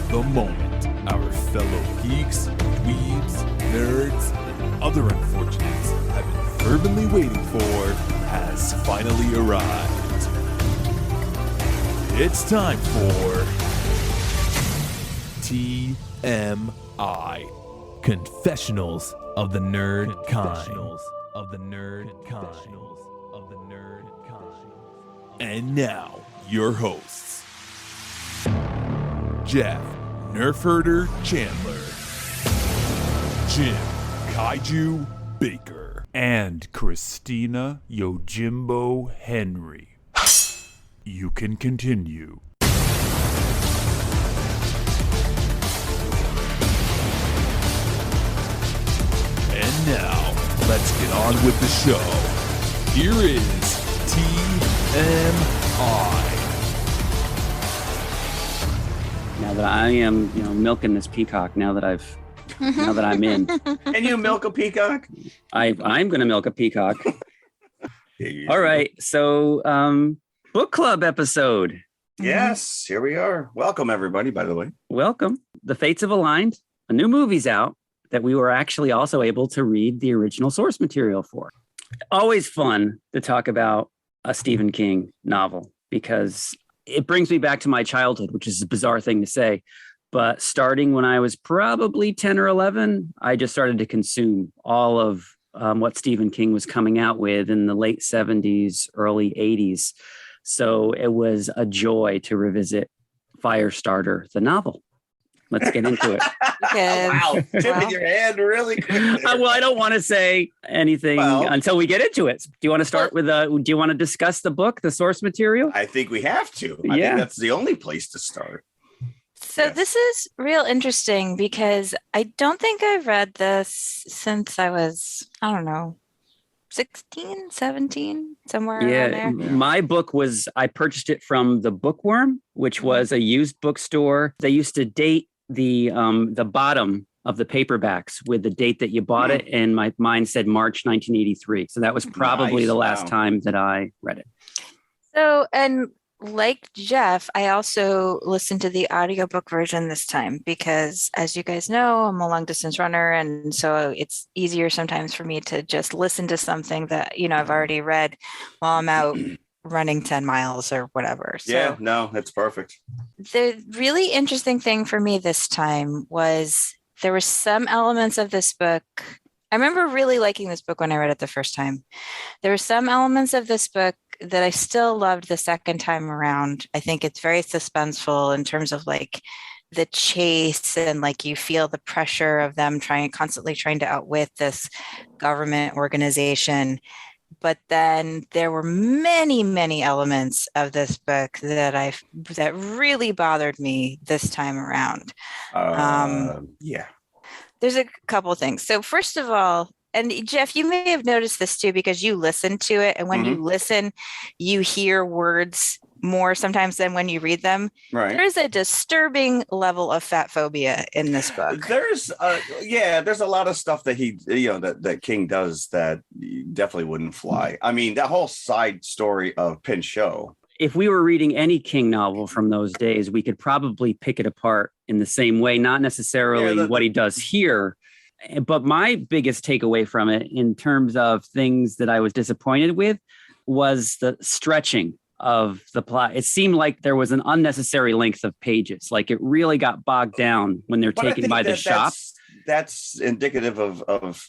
the moment our fellow geeks, dweebs, nerds, and other unfortunates have been fervently waiting for has finally arrived. It's time for TMI, Confessionals of the Nerd Kind. And now, your hosts, Jeff Nerfherder Chandler, Jim Kaiju Baker, and Christina Yojimbo Henry. You can continue. And now, let's get on with the show. Here is TMI. Now that I am, milking this peacock, now that I'm in. Can you milk a peacock? I'm going to milk a peacock. All right. So, book club episode. Yes, here we are. Welcome, everybody, by the way. Welcome. The fates have aligned. A new movie's out that we were actually also able to read the original source material for. Always fun to talk about a Stephen King novel because it brings me back to my childhood, which is a bizarre thing to say. But starting when I was probably 10 or 11, I just started to consume all of what Stephen King was coming out with in the late 70s, early 80s. So it was a joy to revisit Firestarter, the novel. Let's get into it. Wow. Tipping your hand really quick. Well, I don't want to say anything until we get into it. Do you want to start with do you want to discuss the book, the source material? I think we have to. I think that's the only place to start. So This is real interesting because I don't think I've read this since I was, 16, 17, somewhere around there. My book I purchased it from the Bookworm, which was a used bookstore. They used to date the bottom of the paperbacks with the date that you bought it, and mine said March 1983. So that was probably the last time that I read it. So, and like Jeff, I also listened to the audiobook version this time because, as you guys know, I'm a long distance runner. And so it's easier sometimes for me to just listen to something that, I've already read while I'm out running 10 miles or whatever. So it's perfect. The really interesting thing for me this time was there were some elements of this book. I remember really liking this book when I read it the first time. There were some elements of this book that I still loved the second time around. I think it's very suspenseful in terms of like the chase and like you feel the pressure of them constantly trying to outwit this government organization. But then there were many, many elements of this book that really bothered me this time around. There's a couple of things. So first of all, and Jeff, you may have noticed this too, because you listen to it. And when you listen, you hear words more sometimes than when you read them. Right. There's a disturbing level of fat phobia in this book. There's a lot of stuff that that King does that definitely wouldn't fly. I mean, that whole side story of Pinchot. If we were reading any King novel from those days, we could probably pick it apart in the same way, not necessarily what he does here. But my biggest takeaway from it in terms of things that I was disappointed with was the stretching of the plot. It seemed like there was an unnecessary length of pages. Like it really got bogged down when they're taken by the shop. That's indicative of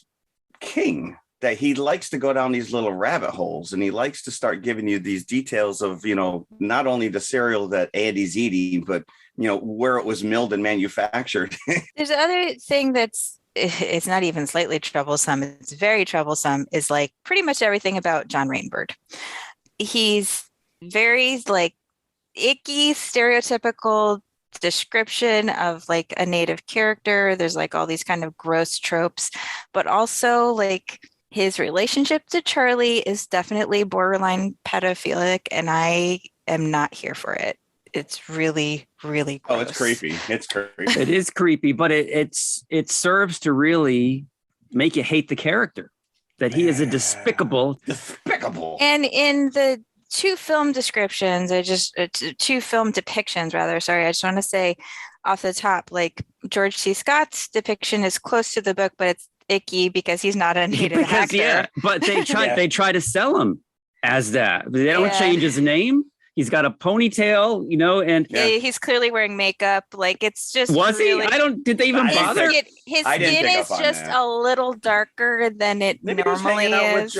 King, that he likes to go down these little rabbit holes and he likes to start giving you these details of, not only the cereal that Andy's eating, but, where it was milled and manufactured. There's another thing it's not even slightly troublesome. It's very troublesome, is like pretty much everything about John Rainbird. He's very like icky, stereotypical description of like a native character. There's like all these kind of gross tropes, but also like his relationship to Charlie is definitely borderline pedophilic, and I am not here for it. It's really, really gross. Oh, it's creepy. It's creepy. It is creepy, but it serves to really make you hate the character. That he is a despicable. Despicable. And in the two film descriptions. Two film depictions, rather. Sorry, I just want to say off the top, like George C. Scott's depiction is close to the book, but it's icky because he's not a native actor. Yeah, but they try to sell him as that. They don't change his name. He's got a ponytail, and he's clearly wearing makeup. Like it's just he? Did they even bother? His skin is just a little darker than it normally is.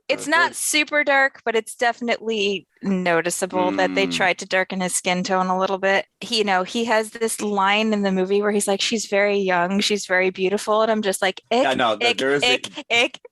It's not super dark, but it's definitely noticeable that they tried to darken his skin tone a little bit. He has this line in the movie where he's like, "She's very young, she's very beautiful," and I'm just like, "Ick,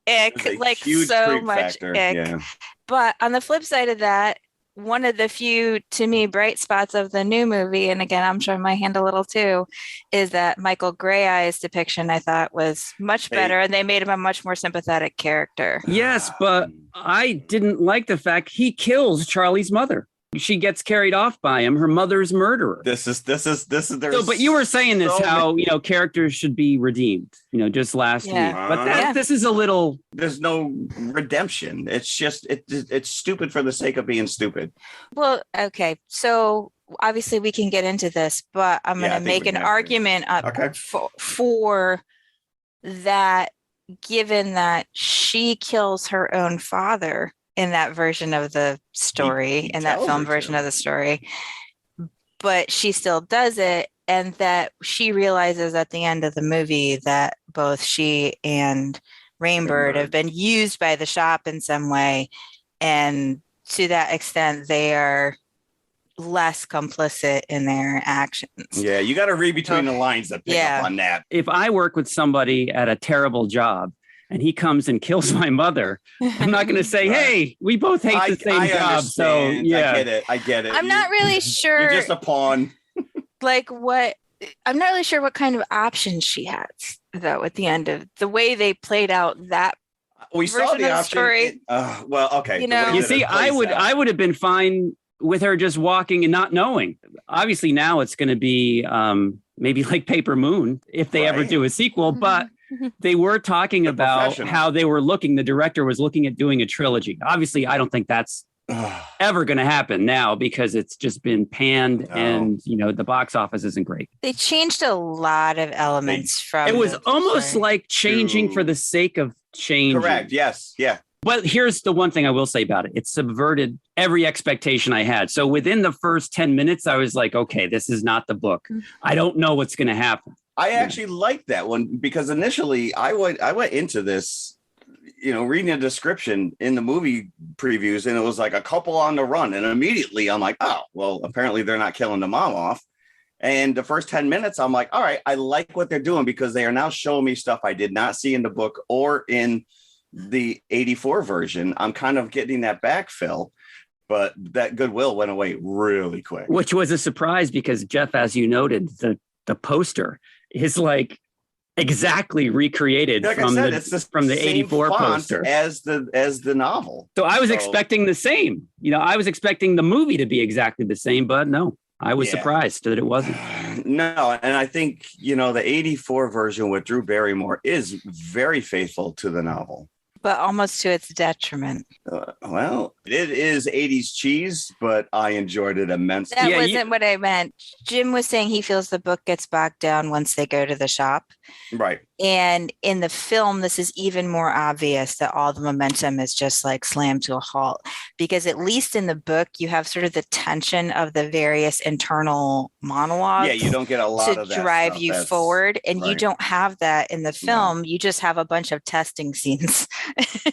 ick, like so much ick." Yeah. But on the flip side of that, one of the few, to me, bright spots of the new movie, and again, I'm showing my hand a little too, is that Michael Grey-Eye's depiction I thought was much better, and they made him a much more sympathetic character. Yes, but I didn't like the fact he kills Charlie's mother. She gets carried off by him, her mother's murderer. This is. So, but you were saying this, how characters should be redeemed, just last week. But this is a little. There's no redemption. It's just it's stupid for the sake of being stupid. Well, okay, so obviously we can get into this, but I'm going to make an argument for that, given that she kills her own father in that version of the story, in that film version of the story, but she still does it, and that she realizes at the end of the movie that both she and Rainbird have been used by the shop in some way, and to that extent they are less complicit in their actions. Yeah, you got to read between the lines to pick up on that. If I work with somebody at a terrible job and he comes and kills my mother, I'm not going to say, hey, we both hate the same job. Understand. So, yeah. I get it. I'm not really sure. You're just a pawn. I'm not really sure what kind of options she has, though, at the end of the way they played out that we saw the option. Story. Well, okay. You see, I would have been fine with her just walking and not knowing. Obviously, now it's going to be maybe like Paper Moon if they ever do a sequel, but they were talking about how they were the director was looking at doing a trilogy. Obviously, I don't think that's ever going to happen now because it's just been panned and, the box office isn't great. They changed a lot of elements from it was almost like changing for the sake of changing. Correct. Yes. Yeah. But here's the one thing I will say about it. It subverted every expectation I had. So within the first 10 minutes, I was like, okay, this is not the book. I don't know what's going to happen. I actually liked that one because initially I went into this, reading a description in the movie previews, and it was like a couple on the run. And immediately I'm like, oh, well, apparently they're not killing the mom off. And the first 10 minutes, I'm like, all right, I like what they're doing because they are now showing me stuff I did not see in the book or in the 84 version. I'm kind of getting that backfill, but that goodwill went away really quick. Which was a surprise because, Jeff, as you noted, the poster is like exactly recreated from the 84 poster as the novel. So I was expecting the same. I was expecting the movie to be exactly the same, but no. I was surprised that it wasn't. No, and I think, the 84 version with Drew Barrymore is very faithful to the novel. But almost to its detriment. Well, it is 80s cheese, but I enjoyed it immensely. That wasn't what I meant. Jim was saying he feels the book gets bogged down once they go to the shop. Right. And in the film, this is even more obvious that all the momentum is just like slammed to a halt. Because at least in the book, you have sort of the tension of the various internal monologues. Yeah, you don't get a lot of that to drive you forward. And you don't have that in the film. No. You just have a bunch of testing scenes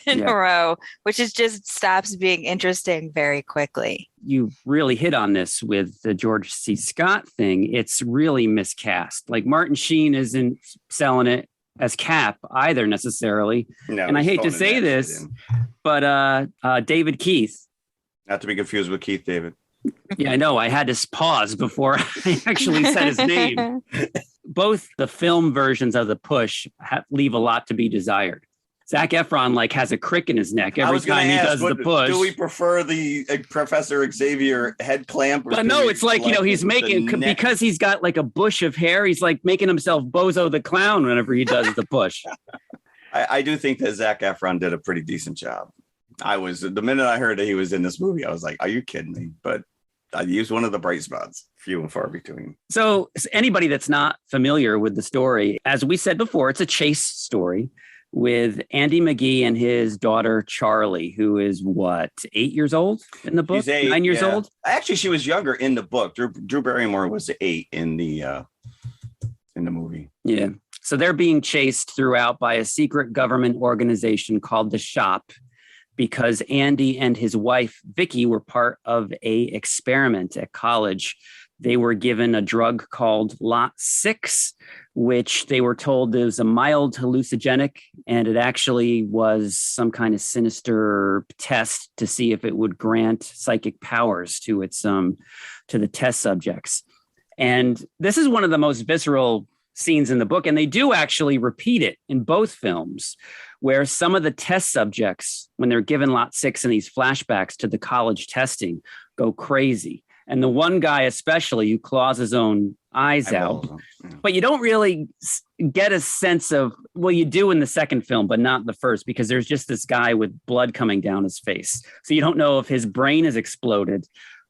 in a row, which is just stops being interesting very quickly. You really hit on this with the George C. Scott thing. It's really miscast. Like Martin Sheen isn't selling it as Cap either necessarily. No, and I hate to say this, but David Keith. Not to be confused with Keith David. Yeah, I know. I had to pause before I actually said his name. Both the film versions of The Push leave a lot to be desired. Zac Efron has a crick in his neck every time he does the push. Do we prefer the Professor Xavier head clamp? But no, it's like, he's making, because he's got a bush of hair, he's making himself Bozo the Clown whenever he does the push. I do think that Zac Efron did a pretty decent job. The minute I heard that he was in this movie, I was like, are you kidding me? But I used one of the bright spots, few and far between. So anybody that's not familiar with the story, as we said before, it's a chase story with Andy McGee and his daughter, Charlie, who is 8 years old in the book? She's 8, 9 years old? Actually, she was younger in the book. Drew Barrymore was 8 in the movie. Yeah. So they're being chased throughout by a secret government organization called the Shop, because Andy and his wife, Vicky, were part of a experiment at college. They were given a drug called Lot 6, which they were told is a mild hallucinogenic, and it actually was some kind of sinister test to see if it would grant psychic powers to to the test subjects. And this is one of the most visceral scenes in the book, and they do actually repeat it in both films, where some of the test subjects, when they're given Lot 6 in these flashbacks to the college testing, go crazy. And the one guy especially who claws his own eyes out. Yeah. But you don't really get a sense of, well, you do in the second film, but not the first, because there's just this guy with blood coming down his face. So you don't know if his brain is exploded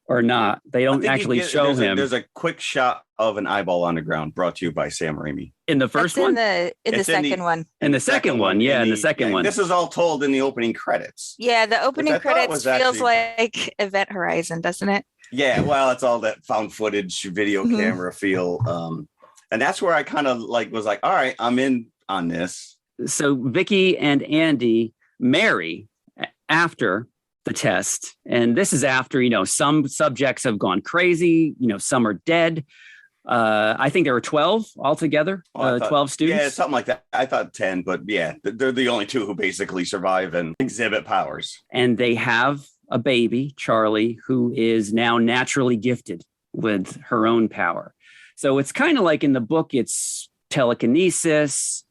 or not. They don't actually show him. There's a quick shot of an eyeball on the ground brought to you by Sam Raimi. In the first one? In the second one. In the second one, yeah, in the second one. This is all told in the opening credits. Yeah, the opening credits feels like Event Horizon, doesn't it? Yeah, well, it's all that found footage, video camera feel. And that's where I kind of was like, all right, I'm in on this. So Vicky and Andy marry after the test. And this is after, some subjects have gone crazy, some are dead. I think there were 12 altogether, 12 students. Yeah, something like that. I thought 10, but yeah, they're the only 2 who basically survive and exhibit powers. And they have a baby, Charlie, who is now naturally gifted with her own power. So it's kind of like in the book, it's telekinesis.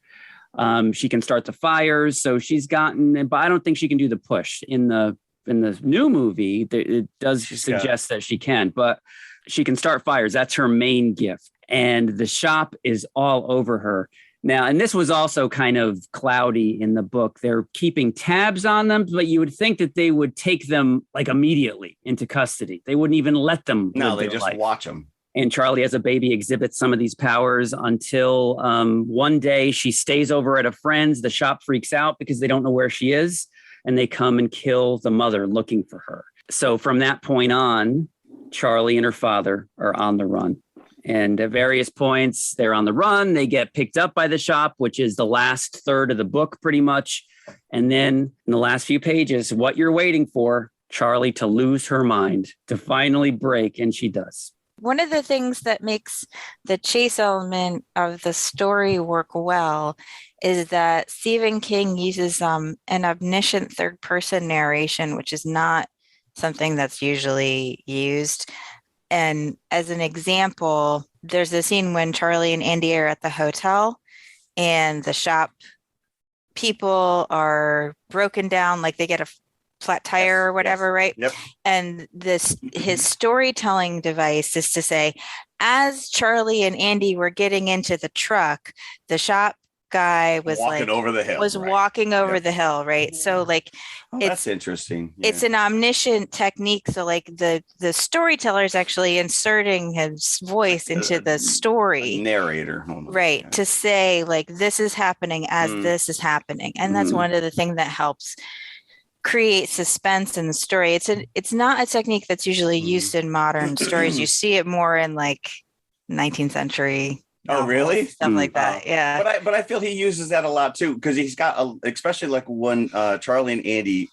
She can start the fires. So she's gotten, but I don't think she can do the push. In the new movie, it does suggest that she can, but she can start fires. That's her main gift. And the Shop is all over her. Now, and this was also kind of cloudy in the book. They're keeping tabs on them, but you would think that they would take them immediately into custody. They wouldn't even let them. No, they just watch them. And Charlie, as a baby, exhibits some of these powers until one day she stays over at a friend's. The Shop freaks out because they don't know where she is, and they come and kill the mother looking for her. So from that point on, Charlie and her father are on the run. And at various points, they're on the run. They get picked up by the Shop, which is the last third of the book, pretty much. And then in the last few pages, what you're waiting for, Charlie to lose her mind, to finally break, and she does. One of the things that makes the chase element of the story work well is that Stephen King uses an omniscient third-person narration, which is not something that's usually used. And as an example, there's a scene when Charlie and Andy are at the hotel and the Shop people are broken down, like they get a flat tire or whatever, right? Yep. And his storytelling device is to say, as Charlie and Andy were getting into the truck, the Shop guy was walking over the hill. Walking over the hill, right? So that's interesting. Yeah. It's an omniscient technique. So the storyteller is actually inserting his voice into the story. Narrator. Right. Yeah. To say this is happening as this is happening. And that's one of the things that helps create suspense in the story. It's not a technique that's usually used in modern stories. You see it more in 19th century. Oh, really? Stuff like that. Yeah. But I feel he uses that a lot too, because he's got especially when Charlie and Andy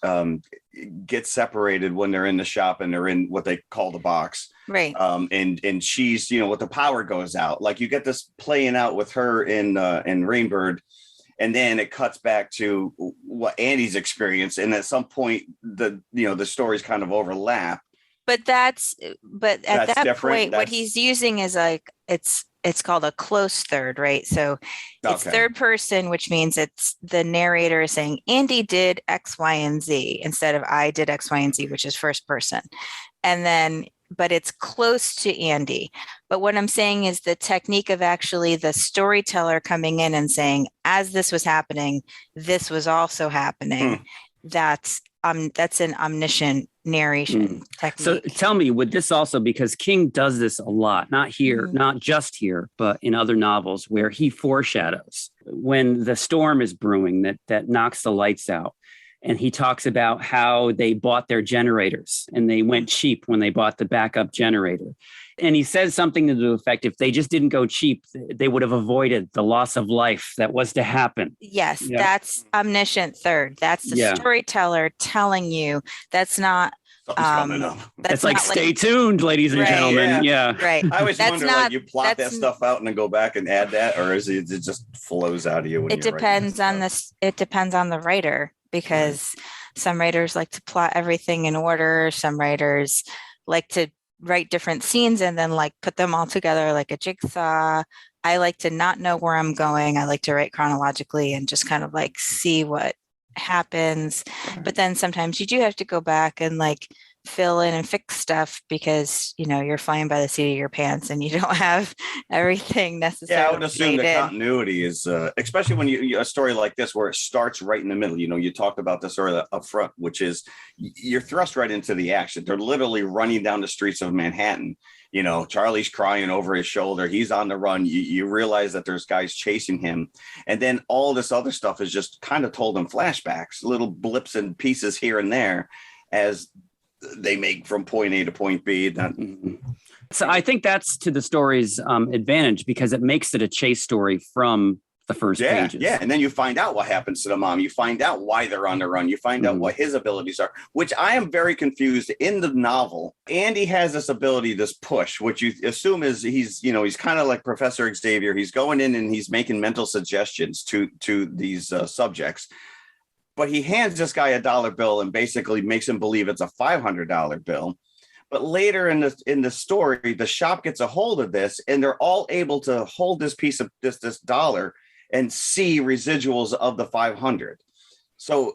get separated when they're in the shop and they're in what they call the box. Right. And she's, with the power goes out. You get this playing out with her in Rainbird, and then it cuts back to what Andy's experience. And at some point the stories kind of overlap. But at that point, what he's using is it's called a close third, right? So it's third person, which means it's the narrator is saying Andy did X, Y, and Z instead of I did X, Y, and Z, which is first person. And then, but it's close to Andy. But what I'm saying is the technique of actually the storyteller coming in and saying, as this was happening, this was also happening. That's that's an omniscient narration technique. So tell me, would this also, because King does this a lot, not here, not just here, but in other novels where he foreshadows when the storm is brewing that knocks the lights out. And he talks about how they bought their generators and they went cheap when they bought the backup generator. And he says something to the effect, if they just didn't go cheap, they would have avoided the loss of life that was to happen. Yes, that's omniscient third. That's the storyteller telling you. That's not something's coming up. That's like, stay tuned, ladies and gentlemen. Yeah. Right. I always wonder, like, you plot that stuff out and then go back and add that, or is it just flows out of you? When it depends on this. It depends on the writer, because some writers like to plot everything in order. Some writers like to write different scenes and then like put them all together like a jigsaw. I like to not know where I'm going. I like to write chronologically and just kind of like see what happens. But then sometimes you do have to go back and like fill in and fix stuff because, you know, you're flying by the seat of your pants and you don't have everything necessary. Yeah, I would assume the continuity is, especially when you a story like this where it starts right in the middle. You know, you talked about this earlier up front, which is you're thrust right into the action. They're literally running down the streets of Manhattan. You know, Charlie's crying over his shoulder. He's on the run. You realize that there's guys chasing him. And then all this other stuff is just kind of told in flashbacks, little blips and pieces here and there as they make from point A to point B. So I think that's to the story's advantage because it makes it a chase story from the first pages. Yeah, and then you find out what happens to the mom. You find out why they're on the run. You find out what his abilities are, which I am very confused in the novel. Andy has this ability, this push, which you assume is he's kind of like Professor Xavier. He's going in and he's making mental suggestions to these subjects. But he hands this guy a dollar bill and basically makes him believe it's a $500 bill. But later in the story, the shop gets a hold of this and they're all able to hold this piece of this dollar and see residuals of the 500. So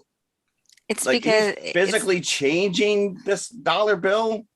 it's like because he's physically changing this dollar bill.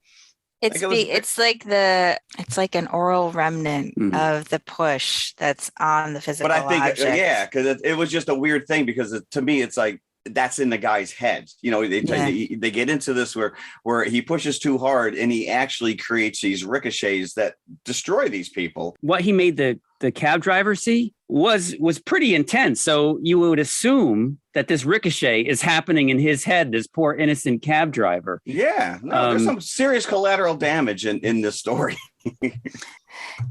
It's like an oral remnant of the push that's on the physical. But I think, object. because it was just a weird thing because to me, it's like, that's in the guy's head. You know, they get into this where he pushes too hard and he actually creates these ricochets that destroy these people. What he made the cab driver see was pretty intense. So you would assume that this ricochet is happening in his head, this poor innocent cab driver. Yeah, no, there's some serious collateral damage in this story.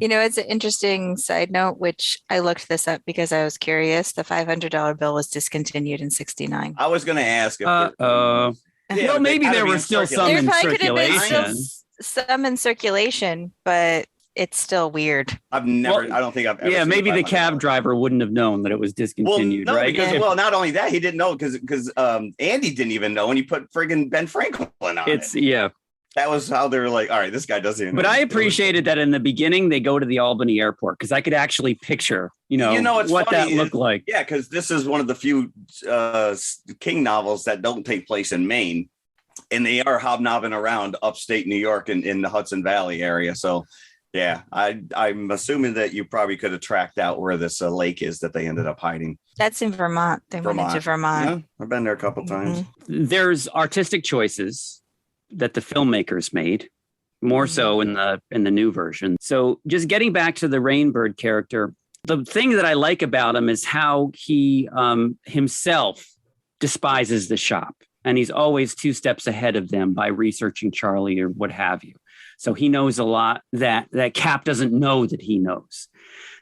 You know, it's an interesting side note, which I looked this up because I was curious. The $500 bill was discontinued in '69. I was going to ask. Well, maybe there were still some in circulation. Some in circulation, but it's still weird. I don't think I've ever. Yeah, maybe the cab driver wouldn't have known that it was discontinued, right? Because, not only that, he didn't know because Andy didn't even know, and he put friggin' Ben Franklin on it. Yeah. That was how they were like, all right, this guy doesn't even know. But I appreciated that in the beginning, they go to the Albany airport because I could actually picture, what that looked like. Yeah, because this is one of the few King novels that don't take place in Maine. And they are hobnobbing around upstate New York in the Hudson Valley area. So, yeah, I'm assuming that you probably could have tracked out where this lake is that they ended up hiding. That's in Vermont. They went into Vermont. Yeah, I've been there a couple times. There's artistic choices that the filmmakers made, more so in the new version. So just getting back to the Rainbird character, the thing that I like about him is how he himself despises the shop. And he's always 2 steps ahead of them by researching Charlie or what have you. So he knows a lot that Cap doesn't know that he knows.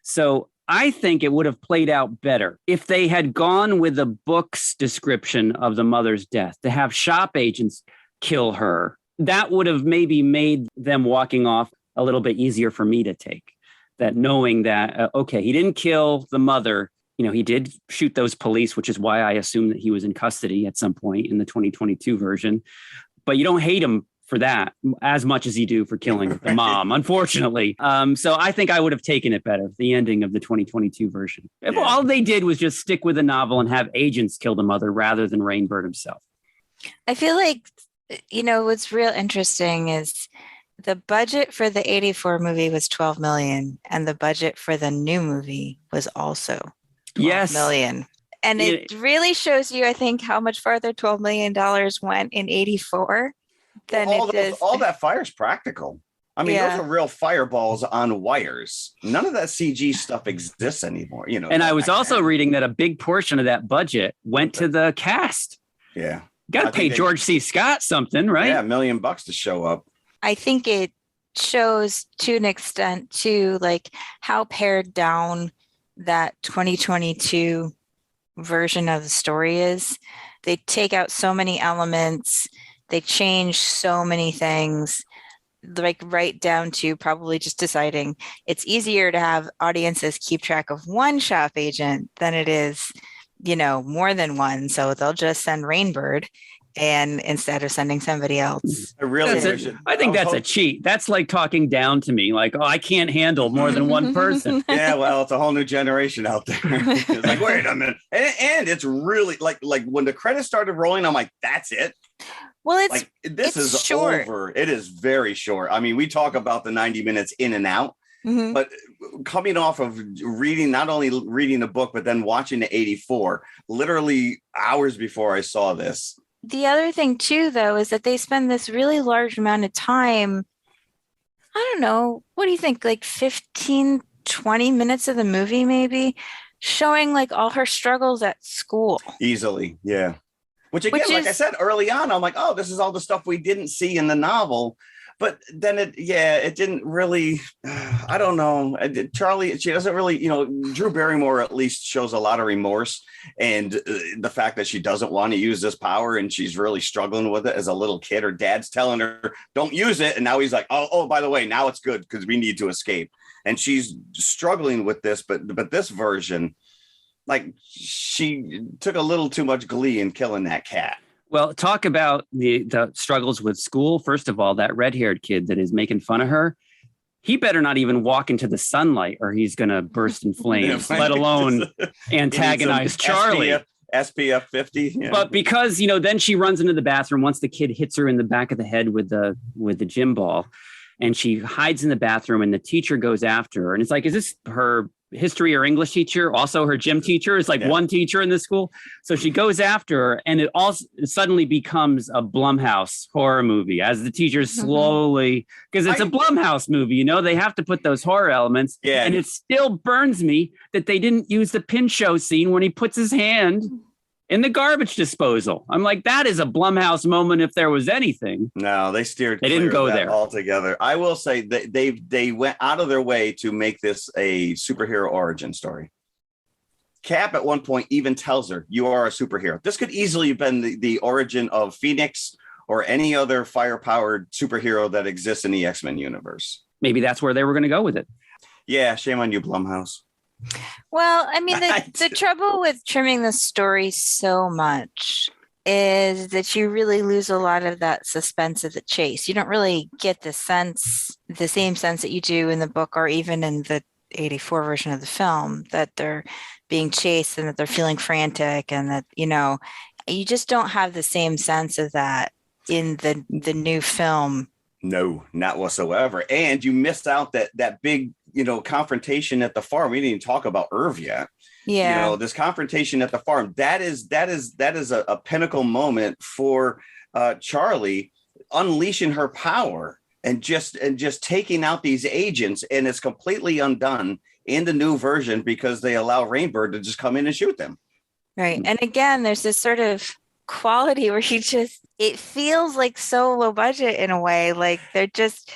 So I think it would have played out better if they had gone with the book's description of the mother's death, to have shop agents kill her. That would have maybe made them walking off a little bit easier for me to take. That knowing that, okay, he didn't kill the mother. He did shoot those police, which is why I assume that he was in custody at some point in the 2022 version. But you don't hate him for that as much as you do for killing the mom, unfortunately. So I think I would have taken it better, the ending of the 2022 version. If all they did was just stick with the novel and have agents kill the mother rather than Rainbird himself. I feel like, what's real interesting is the budget for the 84 movie was 12 million and the budget for the new movie was also 12 million. And it really shows you, I think, how much farther $12 million went in 84 than all that fire is practical. I mean, those are real fireballs on wires. None of that CG stuff exists anymore, you know. And I was also reading that a big portion of that budget went to the cast. Yeah. Got to pay George C. Scott something, right? Yeah, $1 million to show up. I think it shows to an extent too, like how pared down that 2022 version of the story is. They take out so many elements, they change so many things, like right down to probably just deciding it's easier to have audiences keep track of one shop agent than it is, you know, more than one. So they'll just send Rainbird and instead of sending somebody else. I think that's a cheat. That's like talking down to me, like, oh, I can't handle more than one person. Yeah, well, it's a whole new generation out there. It's like, wait a minute. And it's really like when the credits started rolling, I'm like, that's it. Well, this is short. over. It is very short. I mean, we talk about the 90 minutes in and out, but coming off of not only reading the book, but then watching the 84, literally hours before I saw this. The other thing too, though, is that they spend this really large amount of time. I don't know. What do you think? Like 15, 20 minutes of the movie, maybe showing like all her struggles at school. Easily. Yeah. Which again, like I said early on, I'm like, oh, this is all the stuff we didn't see in the novel. But then it didn't really, I don't know. Charlie, she doesn't really, you know, Drew Barrymore at least shows a lot of remorse. And the fact that she doesn't want to use this power and she's really struggling with it as a little kid. Her dad's telling her, don't use it. And now he's like, oh, by the way, now it's good because we need to escape. And she's struggling with this. But this version, like she took a little too much glee in killing that cat. Well, talk about the struggles with school. First of all, that red-haired kid that is making fun of her, he better not even walk into the sunlight or he's going to burst in flames, let alone antagonize Charlie. SPF 50. Yeah. But because, you know, then she runs into the bathroom once the kid hits her in the back of the head with the gym ball, and she hides in the bathroom and the teacher goes after her. And it's like, is this her history or English teacher, also her gym teacher? Is like one teacher in the school. So she goes after her, and it also suddenly becomes a Blumhouse horror movie as the teacher slowly, because it's a Blumhouse movie, you know, they have to put those horror elements. Yeah. And it still burns me that they didn't use the Pinchot scene when he puts his hand in the garbage disposal. I'm like, that is a Blumhouse moment if there was anything. No, they steered. They didn't go there altogether. I will say that they went out of their way to make this a superhero origin story. Cap at one point even tells her, "You are a superhero." This could easily have been the origin of Phoenix or any other fire-powered superhero that exists in the X-Men universe. Maybe that's where they were going to go with it. Yeah, shame on you, Blumhouse. Well, I mean, the trouble with trimming the story so much is that you really lose a lot of that suspense of the chase. You don't really get the same sense that you do in the book or even in the 84 version of the film, that they're being chased and that they're feeling frantic and that, you know, you just don't have the same sense of that in the new film. No, not whatsoever. And you missed out that big, you know, confrontation at the farm. We didn't even talk about Irv yet. Yeah. You know, this confrontation at the farm, that is a pinnacle moment for Charlie unleashing her power and just taking out these agents. And it's completely undone in the new version because they allow Rainbird to just come in and shoot them. Right. And again, there's this sort of quality where it feels like so low budget in a way, like they're just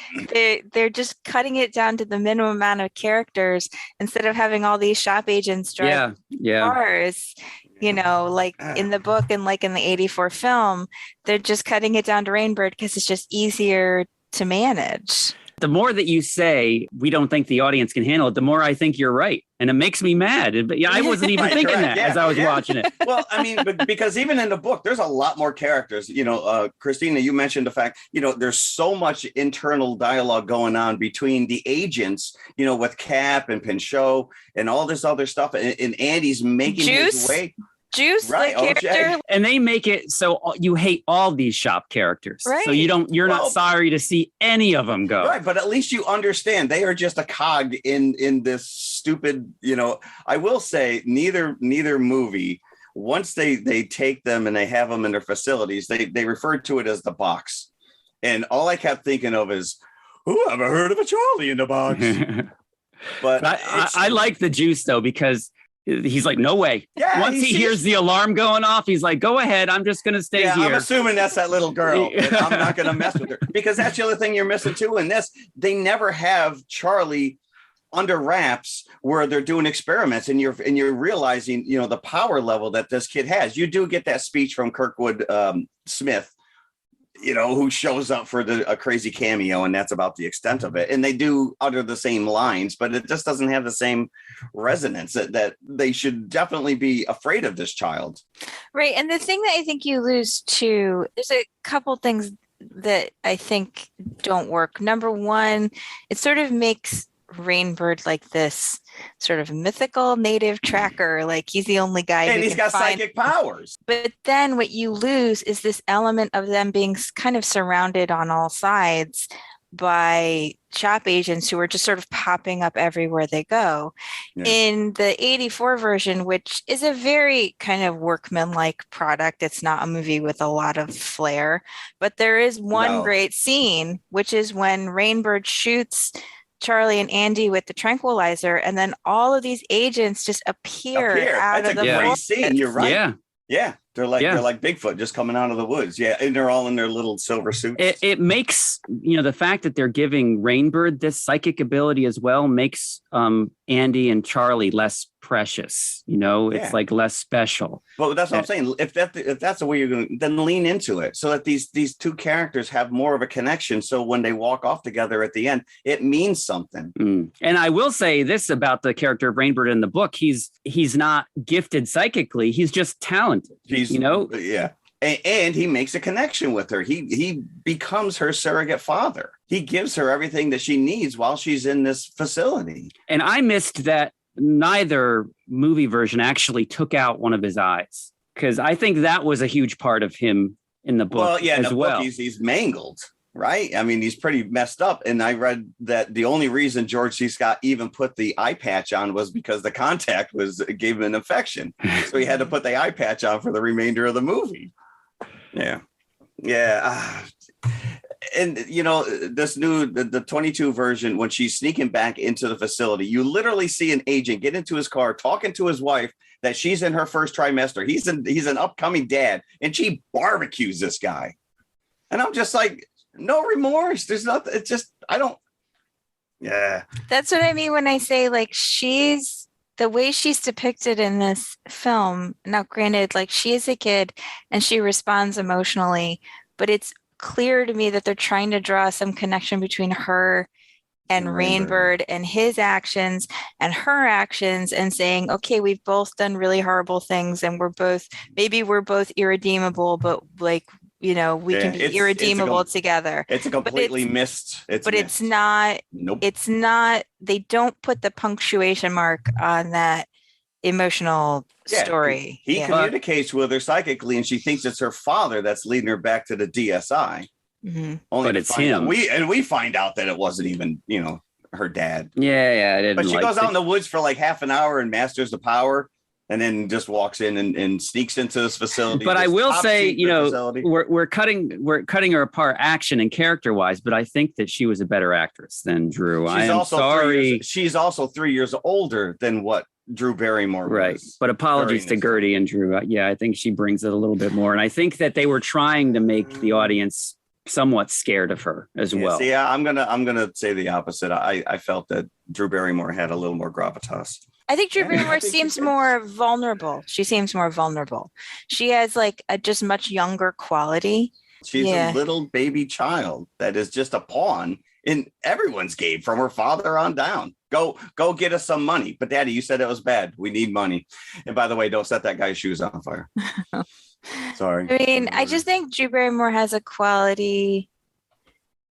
cutting it down to the minimum amount of characters instead of having all these shop agents drive cars, you know, like in the book and like in the 84 film, they're just cutting it down to Rainbird because it's just easier to manage. The more that you say we don't think the audience can handle it, the more I think you're right. And it makes me mad. But I wasn't even thinking that as I was watching it. Well, I mean, because even in the book, there's a lot more characters. You know, Christina, you mentioned the fact, you know, there's so much internal dialogue going on between the agents, you know, with Cap and Pinchot and all this other stuff. And Andy's making his way. Juice, right? Like character. And they make it so you hate all these shop characters, right? So you're not sorry to see any of them go, right? But at least you understand they are just a cog in this stupid. You know, I will say neither movie once they take them and they have them in their facilities, they refer to it as the box. And all I kept thinking of is, who ever heard of a Charlie in the box? But I like the juice though, because he's like, no way. Yeah, Once he hears the alarm going off, he's like, go ahead. I'm just going to stay here. I'm assuming that's that little girl. And I'm not going to mess with her, because that's the other thing you're missing too in this. They never have Charlie under wraps where they're doing experiments, and you're realizing, you know, the power level that this kid has. You do get that speech from Kirkwood Smith, you know, who shows up for a crazy cameo, and that's about the extent of it. And they do utter the same lines, but it just doesn't have the same resonance that they should definitely be afraid of this child. Right. And the thing that I think you lose too, there's a couple things that I think don't work. Number one, it sort of makes Rainbird like this sort of mythical native tracker, like he's the only guy, and he's got psychic powers. But then what you lose is this element of them being kind of surrounded on all sides by shop agents who are just sort of popping up everywhere they go. Yeah. In the 84 version, which is a very kind of workmanlike product, it's not a movie with a lot of flair, but there is one great scene, which is when Rainbird shoots Charlie and Andy with the tranquilizer, and then all of these agents just appear out of the great scene. You're right. Yeah. They're like Bigfoot just coming out of the woods. Yeah, and they're all in their little silver suits. It makes, you know, the fact that they're giving Rainbird this psychic ability as well makes Andy and Charlie less precious. You know, it's like less special. But that's what I'm saying. If that's the way you're going, then lean into it so that these two characters have more of a connection. So when they walk off together at the end, it means something. And I will say this about the character of Rainbird in the book: he's not gifted psychically; he's just talented. And he makes a connection with her. He becomes her surrogate father. He gives her everything that she needs while she's in this facility. And I missed that neither movie version actually took out one of his eyes, because I think that was a huge part of him in the book. Well, yeah, in the book he's mangled, right? I mean, he's pretty messed up. And I read that the only reason George C. Scott even put the eye patch on was because the contact gave him an infection. So he had to put the eye patch on for the remainder of the movie. Yeah. And, you know, this new, the 22 version, when she's sneaking back into the facility, you literally see an agent get into his car, talking to his wife that she's in her first trimester. He's an upcoming dad, and she barbecues this guy. And I'm just like, no remorse. There's nothing. It's just, That's what I mean when I say, like, the way she's depicted in this film. Now, granted, like, she is a kid and she responds emotionally, but it's clear to me that they're trying to draw some connection between her and Rainbird and his actions and her actions, and saying, okay, we've both done really horrible things, and we're both irredeemable, but, like, you know, we can be irredeemable together. It's a completely missed. It's not. Nope. It's not. They don't put the punctuation mark on that emotional story. He communicates with her psychically, and she thinks it's her father that's leading her back to the DSI. Mm-hmm. But it's him. We find out that it wasn't even, you know, her dad. Yeah. But she goes out in the woods for like half an hour and masters the power, and then just walks in and sneaks into this facility. But I will say, you know, we're cutting her apart action and character wise, but I think that she was a better actress than Drew. She's also 3 years older than what Drew Barrymore was. Right. But apologies to Gertie and Drew. I think she brings it a little bit more. And I think that they were trying to make the audience somewhat scared of her as well. See, I'm gonna say the opposite. I felt that Drew Barrymore had a little more gravitas. I think Drew Barrymore seems more vulnerable. She seems more vulnerable. She has like a just much younger quality. She's a little baby child that is just a pawn in everyone's game from her father on down. Go get us some money. But Daddy, you said it was bad. We need money. And by the way, don't set that guy's shoes on fire. Sorry. I mean, I just think Drew Barrymore has a quality.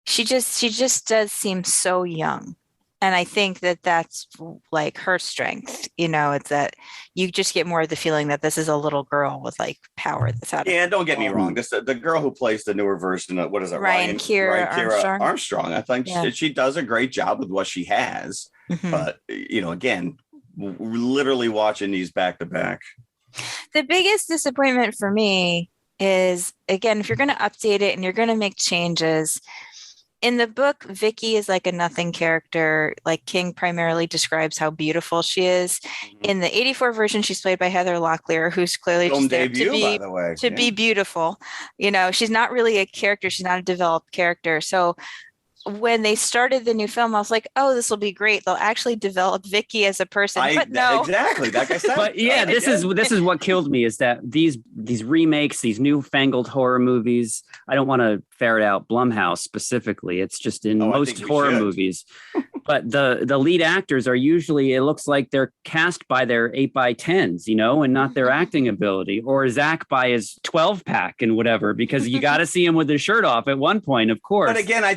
She just does seem so young. And I think that that's like her strength. You know, it's that you just get more of the feeling that this is a little girl with like power that's out of and don't get me wrong. The girl who plays the newer version of, what is it? Ryan Kira Armstrong. I think she does a great job with what she has. Mm-hmm. But, you know, again, literally watching these back to back. The biggest disappointment for me is, again, if you're going to update it and you're going to make changes, in the book, Vicky is like a nothing character. Like King primarily describes how beautiful she is. In the 84 version, she's played by Heather Locklear, who's clearly Film just there debut, by the way. to be beautiful. You know, she's not really a character. She's not a developed character. So when they started the new film, I was like, oh, this will be great. They'll actually develop Vicky as a person. But no. Exactly. Like I said. But yeah, this is what killed me, is that these remakes, these newfangled horror movies, I don't want to ferret out Blumhouse specifically. It's just in most horror movies. But the lead actors are usually, it looks like they're cast by their 8x10s, you know, and not their acting ability, or Zach by his 12-pack and whatever, because you got to see him with his shirt off at one point, of course. But again, I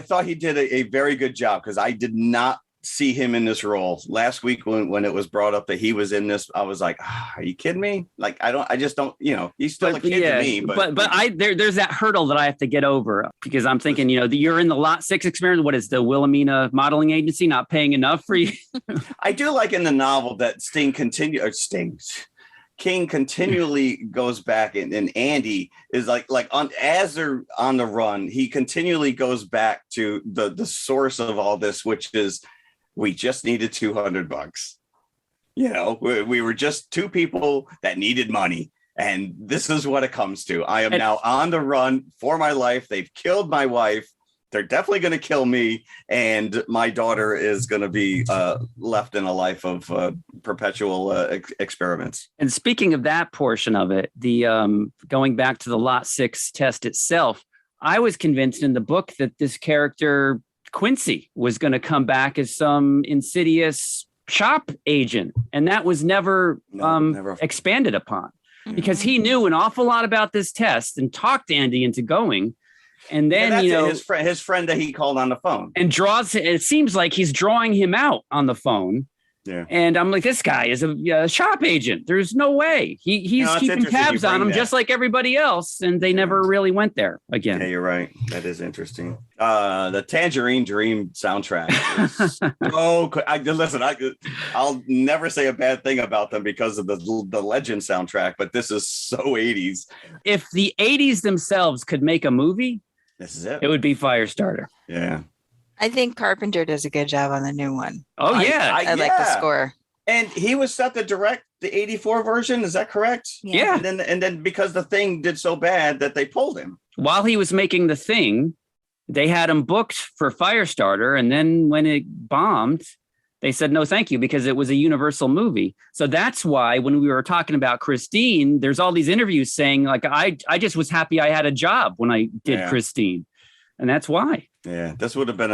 thought he did a very good job, because I did not see him in this role. Last week when it was brought up that he was in this, I was like, are you kidding me? Like, I just don't, you know, he's still a kid to me. But there's that hurdle that I have to get over, because I'm thinking, you know, you're in the Lot 6 experiment. What is the Wilhelmina modeling agency not paying enough for you? I do like in the novel that King continually goes back, and Andy is as they're on the run, he continually goes back to the source of all this, which is, we just needed $200. You know, we were just two people that needed money. And this is what it comes to. I am now on the run for my life. They've killed my wife. They're definitely going to kill me. And my daughter is going to be left in a life of perpetual experiments. And speaking of that portion of it, the going back to the Lot 6 test itself, I was convinced in the book that this character Quincy was going to come back as some insidious shop agent, and that was never expanded upon, because he knew an awful lot about this test and talked Andy into going. And then, you know, his friend that he called on the phone, and it seems like he's drawing him out on the phone. Yeah. And I'm like, this guy is a shop agent. There's no way. He's keeping tabs on him just like everybody else. And they never really went there again. Yeah, you're right. That is interesting. The Tangerine Dream soundtrack is listen, I'll never say a bad thing about them because of the Legend soundtrack, but this is so 80s. If the 80s themselves could make a movie, this is it. It would be Firestarter. Yeah. I think Carpenter does a good job on the new one. Oh, yeah. I like the score. And he was set to direct the 84 version. Is that correct? Yeah. And then because The Thing did so bad that they pulled him. While he was making The Thing, they had him booked for Firestarter. And then when it bombed, they said, no, thank you, because it was a Universal movie. So that's why when we were talking about Christine, there's all these interviews saying, like, I just was happy I had a job when I did Christine. And that's why. Yeah, this would have been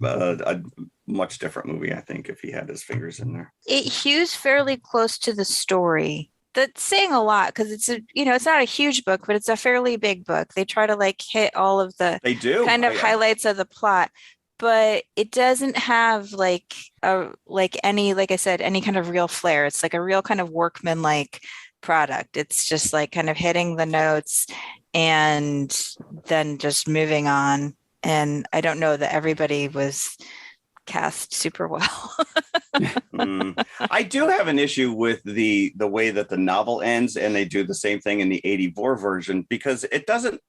a much different movie, I think, if he had his fingers in there. It hews fairly close to the story. That's saying a lot, because it's it's not a huge book, but it's a fairly big book. They try to hit all of the highlights of the plot, but it doesn't have any kind of real flair. It's like a real kind of workman-like product. It's just kind of hitting the notes and then just moving on. And I don't know that everybody was cast super well. I do have an issue with the way that the novel ends, and they do the same thing in the 84 version, because it doesn't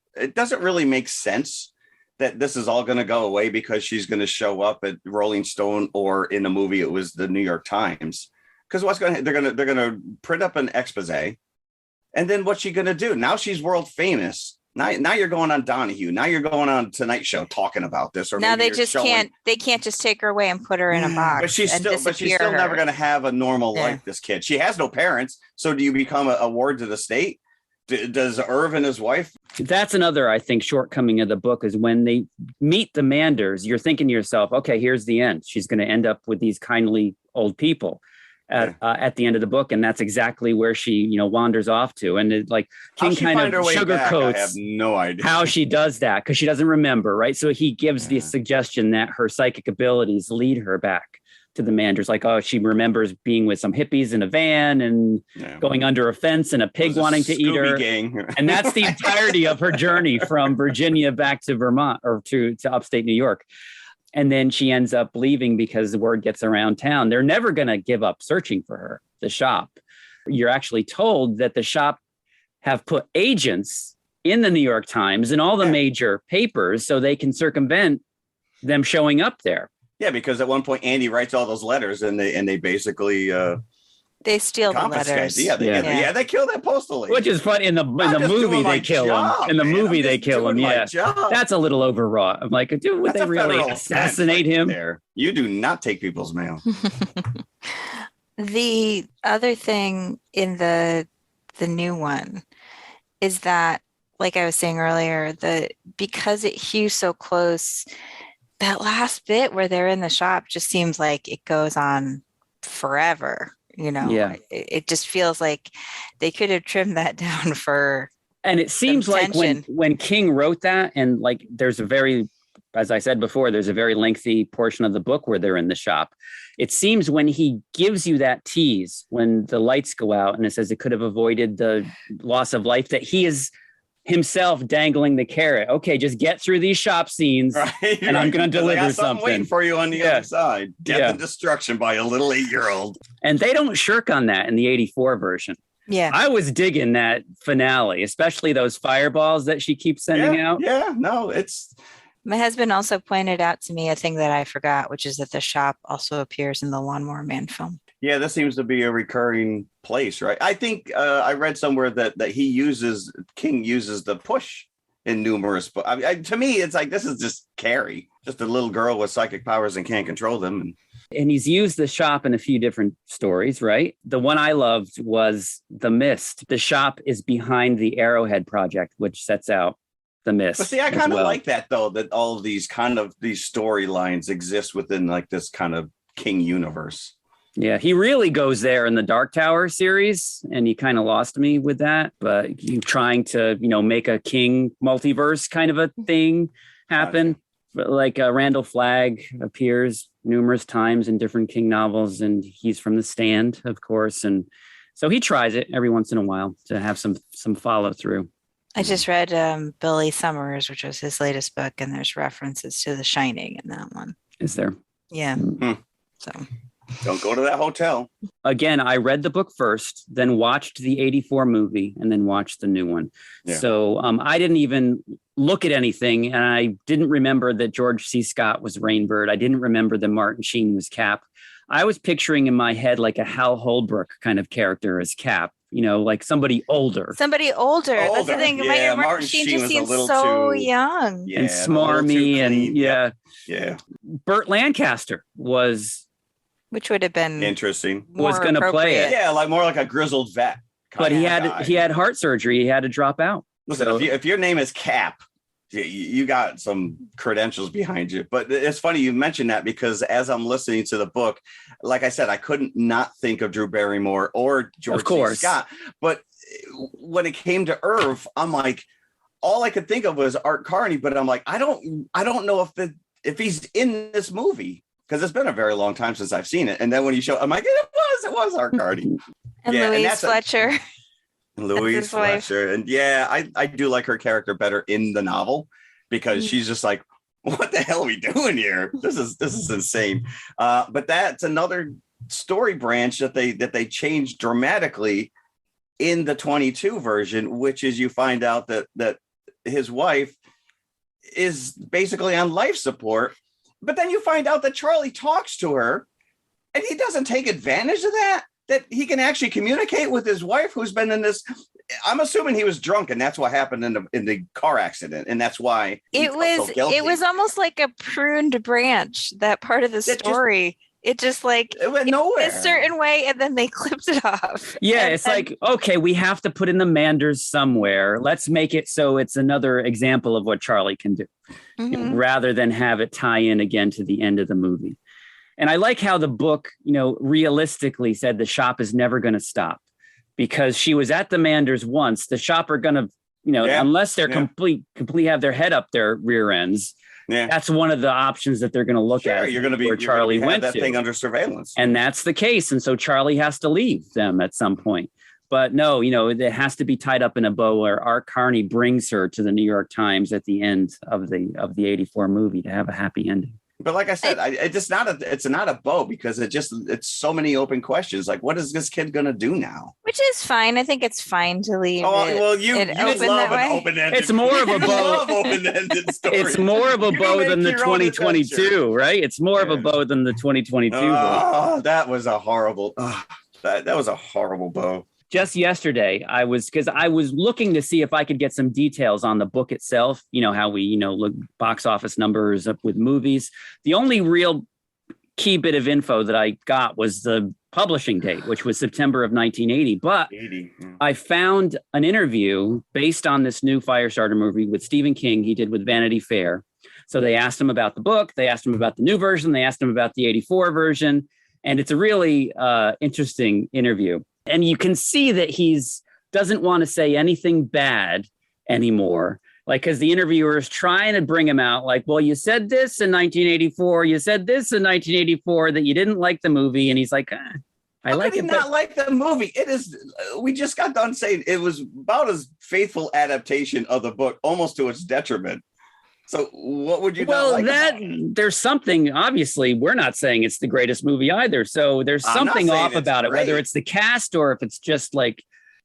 really make sense that this is all going to go away because she's going to show up at Rolling Stone, or in the movie it was the New York Times. Because they're going to print up an expose, and then what's she going to do? Now she's world famous. Now you're going on Donahue. Now you're going on Tonight Show talking about this. Or now they just can't. They can't just take her away and put her in a box. But she's still never going to have a normal life. This kid. She has no parents. So do you become a ward to the state? Does Irv and his wife? That's another, I think, shortcoming of the book, is when they meet the Manders, you're thinking to yourself, okay, here's the end. She's going to end up with these kindly old people at the end of the book, and that's exactly where she wanders off to. And King kind of sugarcoats, I have no idea how she does that, because she doesn't remember, right? So he gives the suggestion that her psychic abilities lead her back to the Manders. She remembers being with some hippies in a van and going under a fence and a pig wanting to eat her. And that's the entirety of her journey from Virginia back to Vermont, or to upstate New York. And then she ends up leaving because the word gets around town. They're never going to give up searching for her, the shop. You're actually told that the shop have put agents in the New York Times and all the major papers so they can circumvent them showing up there. Yeah, because at one point Andy writes all those letters and they basically they steal the confiscate. letters. Yeah, they kill that postal agent. Which is fun. In the movie, they kill him. In the movie, they kill him. Yeah, that's a little overwrought. I'm like, dude, would they really assassinate him? There, you do not take people's mail. The other thing in the new one is that, like I was saying earlier, because it hews so close, that last bit where they're in the shop just seems like it goes on forever. It just feels like they could have trimmed that down for. And it seems like when King wrote that, and like there's as I said before, there's a very lengthy portion of the book where they're in the shop. It seems when he gives you that tease, when the lights go out and it says it could have avoided the loss of life, that he is himself dangling the carrot. Okay, just get through these shop scenes, and I'm going to deliver something waiting for you on the other side. Death and destruction by a little 8-year-old. And they don't shirk on that in the 84 version. Yeah, I was digging that finale, especially those fireballs that she keeps sending out. Yeah, no, it's. My husband also pointed out to me a thing that I forgot, which is that the shop also appears in the Lawnmower Man film. Yeah, this seems to be a recurring place, right? I think I read somewhere that King uses the push in numerous books. To me, it's like, this is just Carrie, just a little girl with psychic powers and can't control them. And he's used the shop in a few different stories, right? The one I loved was The Mist. The shop is behind the Arrowhead Project, which sets out The Mist. But see, I kind of like that, though, that all of these storylines exist within like this kind of King universe. Yeah, he really goes there in the Dark Tower series, and he kind of lost me with that. But you trying to, make a King multiverse kind of a thing happen. But like Randall Flagg appears numerous times in different King novels, and he's from The Stand, of course. And so he tries it every once in a while to have some follow through. I just read Billy Summers, which was his latest book, and there's references to The Shining in that one. Is there? Yeah. So. Don't go to that hotel. Again, I read the book first, then watched the 84 movie, and then watched the new one. Yeah. So I didn't even look at anything, and I didn't remember that George C. Scott was Rainbird. I didn't remember that Martin Sheen was Cap. I was picturing in my head like a Hal Holbrook kind of character as Cap, like somebody older. That's the thing. Yeah, Martin Sheen just seems so young. And smarmy. And yeah. Burt Lancaster which would have been interesting. Was going to play it. Yeah, like more like a grizzled vet. But he had heart surgery. He had to drop out. Listen, if your name is Cap, you got some credentials behind you. But it's funny you mentioned that, because as I'm listening to the book, like I said, I couldn't not think of Drew Barrymore or George C. Scott. But when it came to Irv, I'm like, all I could think of was Art Carney. But I'm like, I don't know if he's in this movie, because it's been a very long time since I've seen it. And then when you show, I'm like, it was Art Carney. And Louise Fletcher. Louise Fletcher. And I do like her character better in the novel, because she's just like, what the hell are we doing here? This is insane. But that's another story branch that they changed dramatically in the 22 version, which is you find out that his wife is basically on life support. But then you find out that Charlie talks to her, and he doesn't take advantage of that he can actually communicate with his wife, who's been in this. I'm assuming he was drunk, and that's what happened in the car accident. And that's why it was almost like a pruned branch, that part of the story. It went nowhere. A certain way, and then they clipped it off. Yeah, it's like, okay, we have to put in the Manders somewhere. Let's make it so it's another example of what Charlie can do, rather than have it tie in again to the end of the movie. And I like how the book, realistically said the shop is never going to stop, because she was at the Manders once. The shop are going to, unless they're complete have their head up their rear ends. Yeah, that's one of the options that they're going to look at. You're going to be where Charlie went that thing under surveillance, and that's the case. And so Charlie has to leave them at some point. But no, it has to be tied up in a bow where Art Carney brings her to the New York Times at the end of the 84 movie to have a happy ending. But like I said, it's not a bow because it's so many open questions. Like, what is this kid gonna do now? Which is fine. I think it's fine to leave Oh well, you it open love that way. an open-ended. It's more of a you bow. love open-ended stories. It's more of a You bow make than the your own 2022, adventure. right? It's more of a Yeah. bow than the 2022. Oh, that was a horrible. That was a horrible bow. Just yesterday, I was looking to see if I could get some details on the book itself. You know how we, look box office numbers up with movies. The only real key bit of info that I got was the publishing date, which was September of 1980. But 80. Yeah. I found an interview based on this new Firestarter movie with Stephen King he did with Vanity Fair. So they asked him about the book, they asked him about the new version, they asked him about the 84 version. And it's a really interesting interview. And you can see that doesn't want to say anything bad anymore. Like, because the interviewer is trying to bring him out. Like, well, you said this in 1984. You said this in 1984 that you didn't like the movie. And he's like, I How like could it. he not like the movie? It is. We just got done saying it was about as faithful adaptation of the book, almost to its detriment. So what would you not like about it? There's something, obviously, we're not saying it's the greatest movie either. So there's I'm not something saying off it's about it, great. whether it's the cast or if it's just like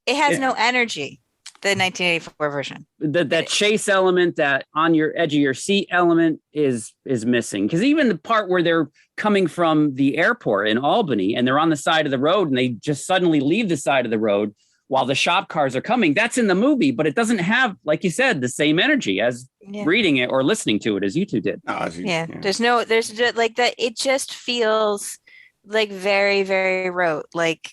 It has no energy, the 1984 version. that chase element, that on your edge of your seat element is missing. Because even the part where they're coming from the airport in Albany and they're on the side of the road and they just suddenly leave the side of the road while the shop cars are coming, that's in the movie, but it doesn't have, like you said, the same energy as reading it or listening to it as you two did. There's just like that. It just feels like very, very rote. Like,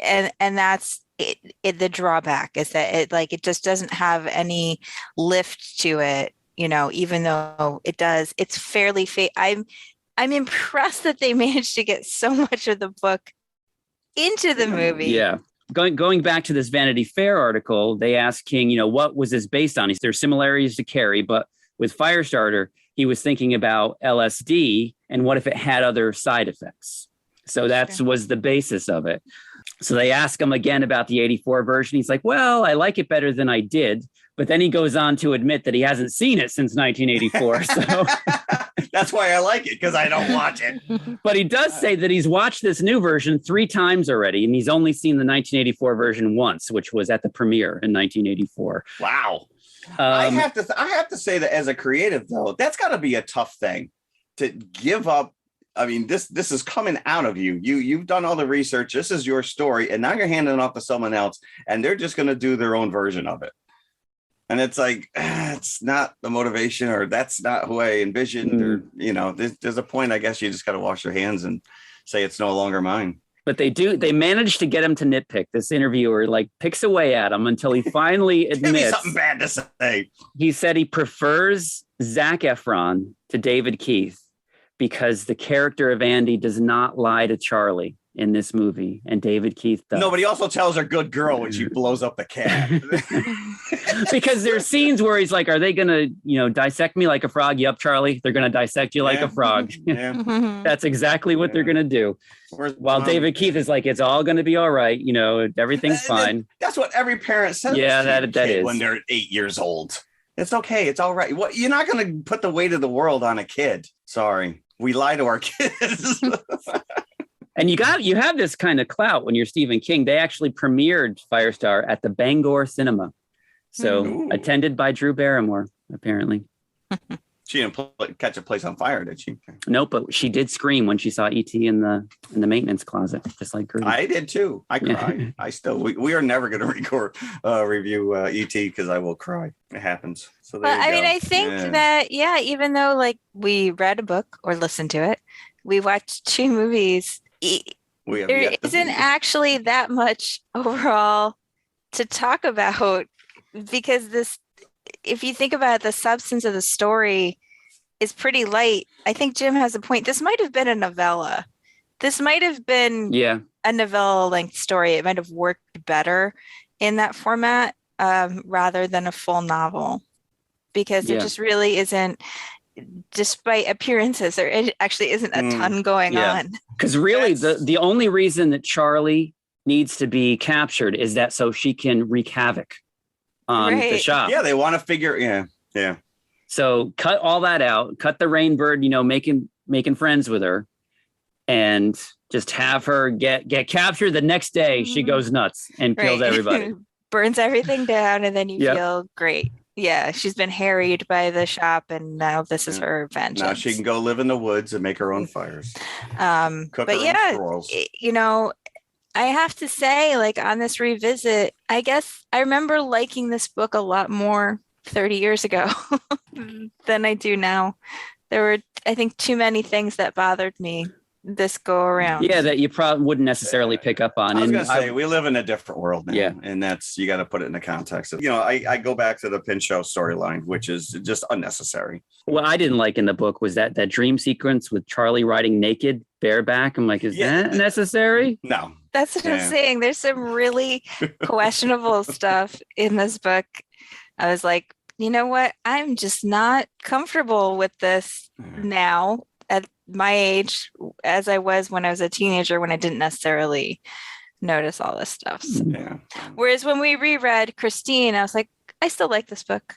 and that's it. The drawback is that it just doesn't have any lift to it, even though it does. It's fairly I'm impressed that they managed to get so much of the book into the movie. Yeah. Going back to this Vanity Fair article, they asked King, what was this based on? There's similarities to Carrie, but with Firestarter, he was thinking about LSD and what if it had other side effects. So that was the basis of it. So they ask him again about the 84 version. He's like, well, I like it better than I did. But then he goes on to admit that he hasn't seen it since 1984. So that's why I like it, because I don't watch it. But he does say that he's watched this new version 3 times already, and he's only seen the 1984 version once, which was at the premiere in 1984. Wow. I have to say that as a creative, though, that's got to be a tough thing to give up. I mean, this is coming out of you. You've done all the research. This is your story, and now you're handing it off to someone else, and they're just going to do their own version of it. And it's like, it's not the motivation, or that's not who I envisioned, or, there's a point, I guess you just got to wash your hands and say it's no longer mine. But they managed to get him to nitpick. This interviewer picks away at him until he finally admits. Give me something bad to say. He said he prefers Zac Efron to David Keith because the character of Andy does not lie to Charlie in this movie, and David Keith does. No, but he also tells her good girl when she blows up the cat. Because there's scenes where he's like, are they going to, dissect me like a frog? Yep, Charlie, they're going to dissect you like a frog. Yeah. That's exactly what they're going to do. While David Keith is like, it's all going to be all right. Everything's fine. That's what every parent says. Yeah, that is. When they're 8 years old. It's okay. It's all right. Well, you're not going to put the weight of the world on a kid. Sorry. We lie to our kids. And you have this kind of clout when you're Stephen King. They actually premiered Firestar at the Bangor Cinema. So attended by Drew Barrymore, apparently. She didn't catch a place on fire, did she? Nope, but she did scream when she saw E.T. in the maintenance closet, just like Gertie. I did too. I cried. We are never going to review E.T. because I will cry. It happens. So there you go. I think that, even though we read a book or listened to it, we watched 2 movies. There isn't actually that much overall to talk about, because if you think about it, the substance of the story is pretty light. I think Jim has a point. This might have been a novella. This might have been a novella-length story. It might have worked better in that format rather than a full novel, because it just really isn't. Despite appearances, there actually isn't a ton going on. Because really, the only reason that Charlie needs to be captured is that so she can wreak havoc on the shop. Yeah, they want to figure. Yeah. So cut all that out, cut the Rainbird, making friends with her, and just have her get captured. The next day she goes nuts and kills everybody. Burns everything down, and then you Yep. feel great. Yeah, she's been harried by the shop, and now this is her vengeance. Now she can go live in the woods and make her own fires. But yeah, I have to say, like, on this revisit, I guess I remember liking this book a lot more 30 years ago than I do now. There were, I think, too many things that bothered me this go around. Yeah, that you probably wouldn't necessarily pick up on. I was going to say, we live in a different world now. Yeah. And that's, you got to put it in the context of, I go back to the Pinchot storyline, which is just unnecessary. What I didn't like in the book was that dream sequence with Charlie riding naked, bareback. I'm like, is that necessary? No. That's what I'm saying. There's some really questionable stuff in this book. I was like, you know what? I'm just not comfortable with this now at my age as I was when I was a teenager, when I didn't necessarily notice all this stuff. So. Yeah. Whereas when we reread Christine, I was like, I still like this book.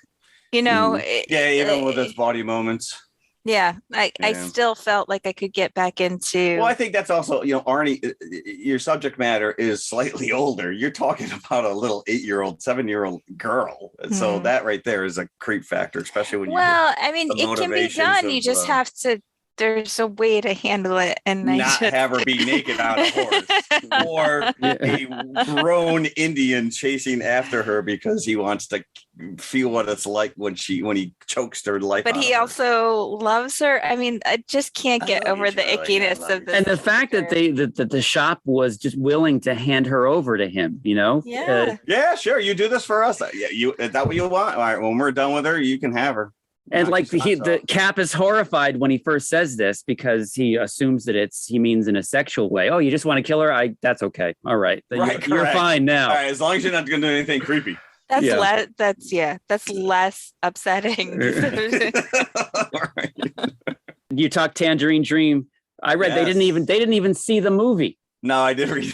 Even with its baughty moments. Yeah, I still felt like I could get back into. Well, I think that's also, Arnie, your subject matter is slightly older. You're talking about a little 8-year-old, 7-year-old girl. And so that right there is a creep factor, especially when it can be done. You just have to. There's a way to handle it, and have her be naked on a horse, or a grown Indian chasing after her because he wants to feel what it's like when he chokes her life. But he also loves her. I mean, I just can't get over the ickiness of this. And the fact that the shop was just willing to hand her over to him, Yeah, sure. You do this for us. Yeah, is that what you want? All right. When we're done with her, you can have her. And the Cap is horrified when he first says this because he assumes that he means in a sexual way. Oh, you just want to kill her? That's okay. All right. You're fine now. All right, as long as you're not going to do anything creepy. That's less upsetting. Right. You talk Tangerine Dream. I read they didn't even see the movie. No, I didn't read.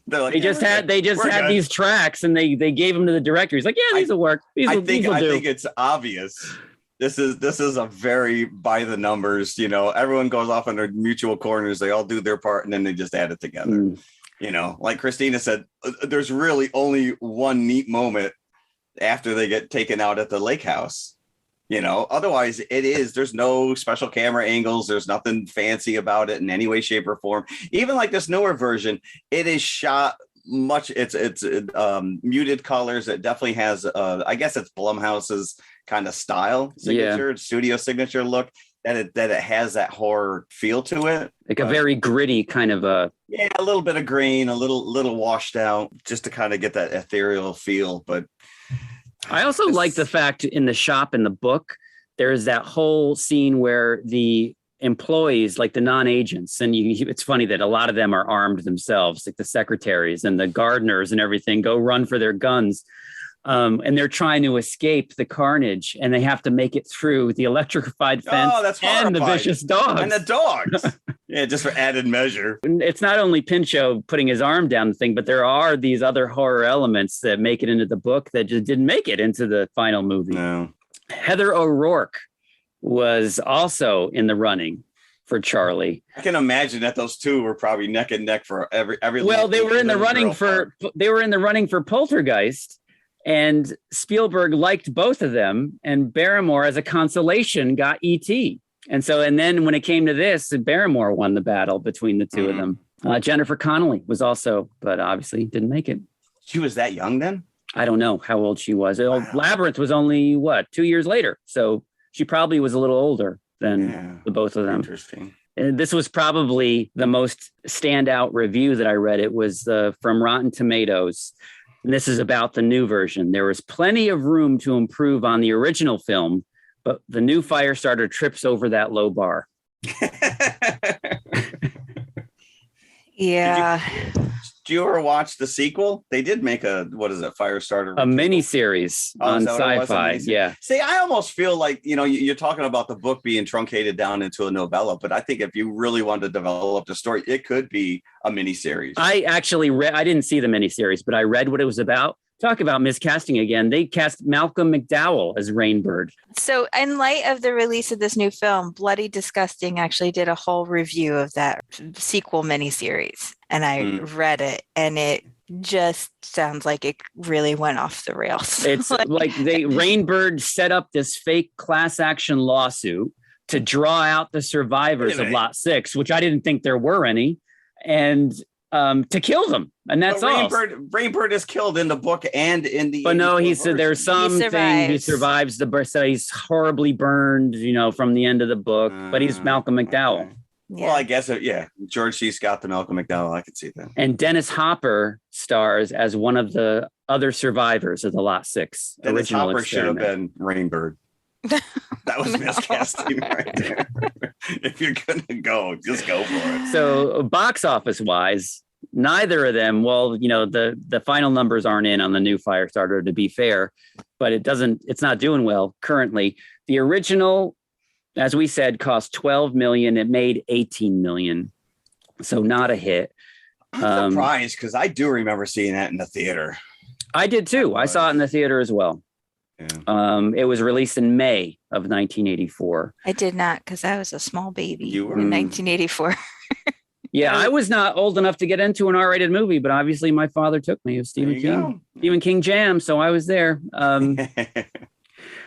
Like, they just had these tracks and they gave them to the director. He's like, yeah, these will work. I think it's obvious. This is a very by the numbers, everyone goes off in their mutual corners. They all do their part and then they just add it together. Like Christina said, there's really only one neat moment after they get taken out at the lake house. Otherwise there's no special camera angles. There's nothing fancy about it in any way, shape, or form. Even like this newer version, it is shot much. It's muted colors. It definitely has, I guess it's Blumhouse's kind of style signature, studio signature look. That it has that horror feel to it, like a very gritty kind of a little bit of green, a little washed out, just to kind of get that ethereal feel. But I also like the fact in the shop in the book, there's that whole scene where the employees, like the non-agents, and it's funny that a lot of them are armed themselves, like the secretaries and the gardeners and everything, go run for their guns. And they're trying to escape the carnage, and they have to make it through the electrified fence and the vicious dogs. And the dogs. Just for added measure. It's not only Pinchot putting his arm down the thing, but there are these other horror elements that make it into the book that just didn't make it into the final movie. No. Heather O'Rourke was also in the running for Charlie. I can imagine that those two were probably neck and neck for every. Well, they were in the running for Poltergeist. And Spielberg liked both of them, and Barrymore, as a consolation, got E.T. And then when it came to this, Barrymore won the battle between the two of them. Jennifer Connelly was also, but obviously didn't make it. She was that young then? I don't know how old she was. Wow. Labyrinth was only 2 years later, so she probably was a little older than the both of them. Interesting. And this was probably the most standout review that I read. It was from Rotten Tomatoes. And this is about the new version. There was plenty of room to improve on the original film, but the new Firestarter trips over that low bar. Yeah. Did you ever watch the sequel? They did make Firestarter? A miniseries on Sci-Fi. Yeah. See, I almost feel like, you're talking about the book being truncated down into a novella, but I think if you really wanted to develop the story, it could be a miniseries. I actually I didn't see the miniseries, but I read what it was about. Talk about miscasting again. They cast Malcolm McDowell as Rainbird. So, in light of the release of this new film, Bloody Disgusting actually did a whole review of that sequel miniseries, and I read it, and it just sounds like it really went off the rails. It's like Rainbird set up this fake class action lawsuit to draw out the survivors of Lot 6, which I didn't think there were any, and to kill them. And that's all. Rainbird is killed in the book and in the. But no, he said there's something he survives the birth. So he's horribly burned, from the end of the book. But he's Malcolm McDowell. Okay. Yeah. Well, I guess George C. Scott, the Malcolm McDowell. I could see that. And Dennis Hopper stars as one of the other survivors of the Lot 6 Dennis original Hopper experiment. should have been Rainbird. That was miscasting right there. If you're gonna go, just go for it. So box office wise, neither of them. Well, the final numbers aren't in on the new Firestarter, to be fair, but it's not doing well currently. The original, as we said, cost $12 million. It made $18 million, so not a hit. I'm surprised because I do remember seeing that in the theater. I did too. I saw it in the theater as well. Yeah. It was released in May of 1984. I did not, because I was a small baby You were in 1984. Yeah, I was not old enough to get into an R-rated movie, but obviously my father took me. It was Stephen King jam, so I was there. The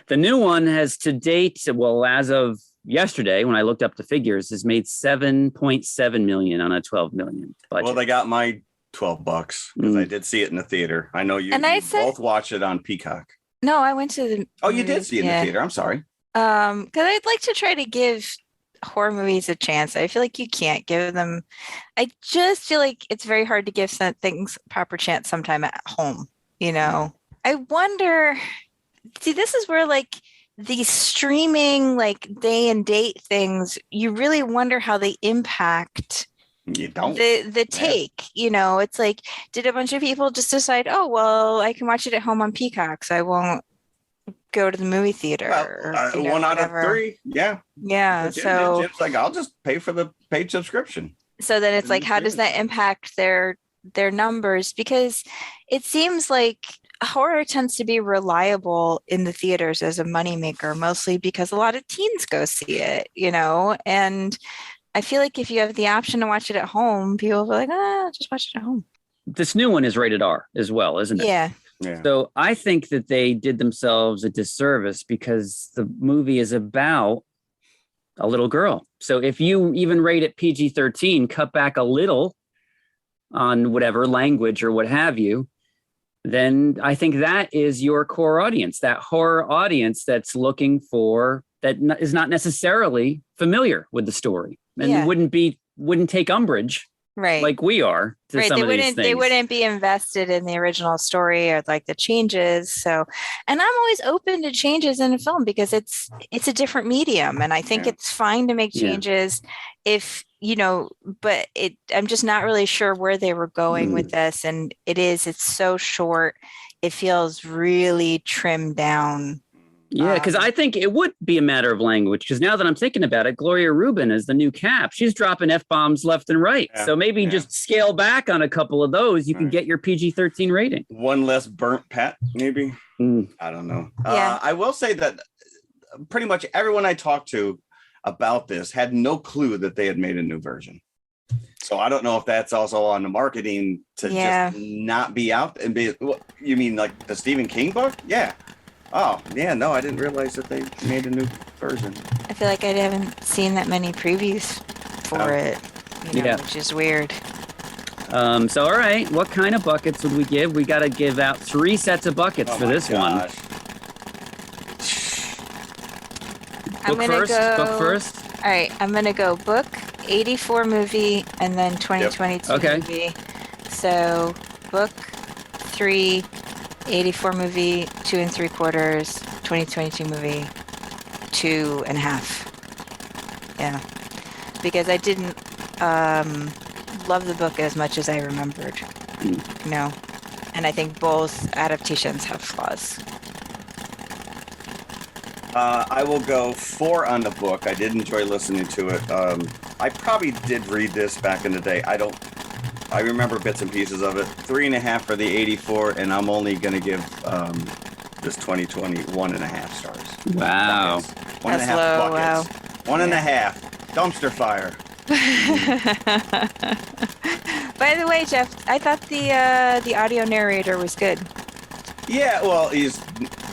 new one has to date, well, as of yesterday, when I looked up the figures, has made $7.7 million on a $12 million budget. Well, they got my $12 because I did see it in the theater. I know you both watched it on Peacock. No, I went to the. Oh, you did see it in the theater. I'm sorry. Because I'd like to try to give horror movies a chance. I feel like you can't give them. I just feel like it's very hard to give some things a proper chance sometime at home. I wonder. See, this is where these streaming day and date things, you really wonder how they impact. You don't. The take, it's like, did a bunch of people just decide, oh, well, I can watch it at home on Peacock, so I won't go to the movie theater? One out of three. Yeah. Yeah. So Jim's like, I'll just pay for the paid subscription. So then it's like, how does that impact their numbers? Because it seems like horror tends to be reliable in the theaters as a moneymaker, mostly because a lot of teens go see it, and I feel like if you have the option to watch it at home, people will be like, just watch it at home. This new one is rated R as well, isn't it? Yeah. So I think that they did themselves a disservice because the movie is about a little girl. So if you even rate it PG-13, cut back a little on whatever language or what have you, then I think that is your core audience, that horror audience that's looking for, that is not necessarily familiar with the story and wouldn't take umbrage, right, like we are to some of these things. They wouldn't be invested in the original story or the changes. So, and I'm always open to changes in a film because it's a different medium, and I think it's fine to make changes if but I'm just not really sure where they were going with this, and it's so short, it feels really trimmed down. Yeah, because I think it would be a matter of language. Because now that I'm thinking about it, Gloria Rubin is the new Cap. She's dropping F-bombs left and right. Yeah, so maybe just scale back on a couple of those. You can get your PG-13 rating. One less burnt pat, maybe. I don't know. I will say that pretty much everyone I talked to about this had no clue that they had made a new version. So I don't know if that's also on the marketing to just not be out and be. You mean like the Stephen King book? Yeah. Oh, yeah, no, I didn't realize that they made a new version. I feel like I haven't seen that many previews for it, which is weird. So, all right, what kind of buckets would we give? We got to give out 3 sets of buckets for this one. Book first? All right, I'm going to go book, 84 movie, and then 2022 movie. So, book 3... 84 movie, 2 3/4, 2022 movie, 2.5. Yeah, because I didn't love the book as much as I remembered. And I think both adaptations have flaws. I will go 4 on the book. I did enjoy listening to it. I probably did read this back in the day. I don't I remember bits and pieces of it. 3.5 for the 84, and I'm only going to give this 2020 1.5 stars. Wow. Buckets. One and a That's half low, buckets. wow. 1.5. Dumpster fire. By the way, Jeff, I thought the audio narrator was good. Yeah, well, he's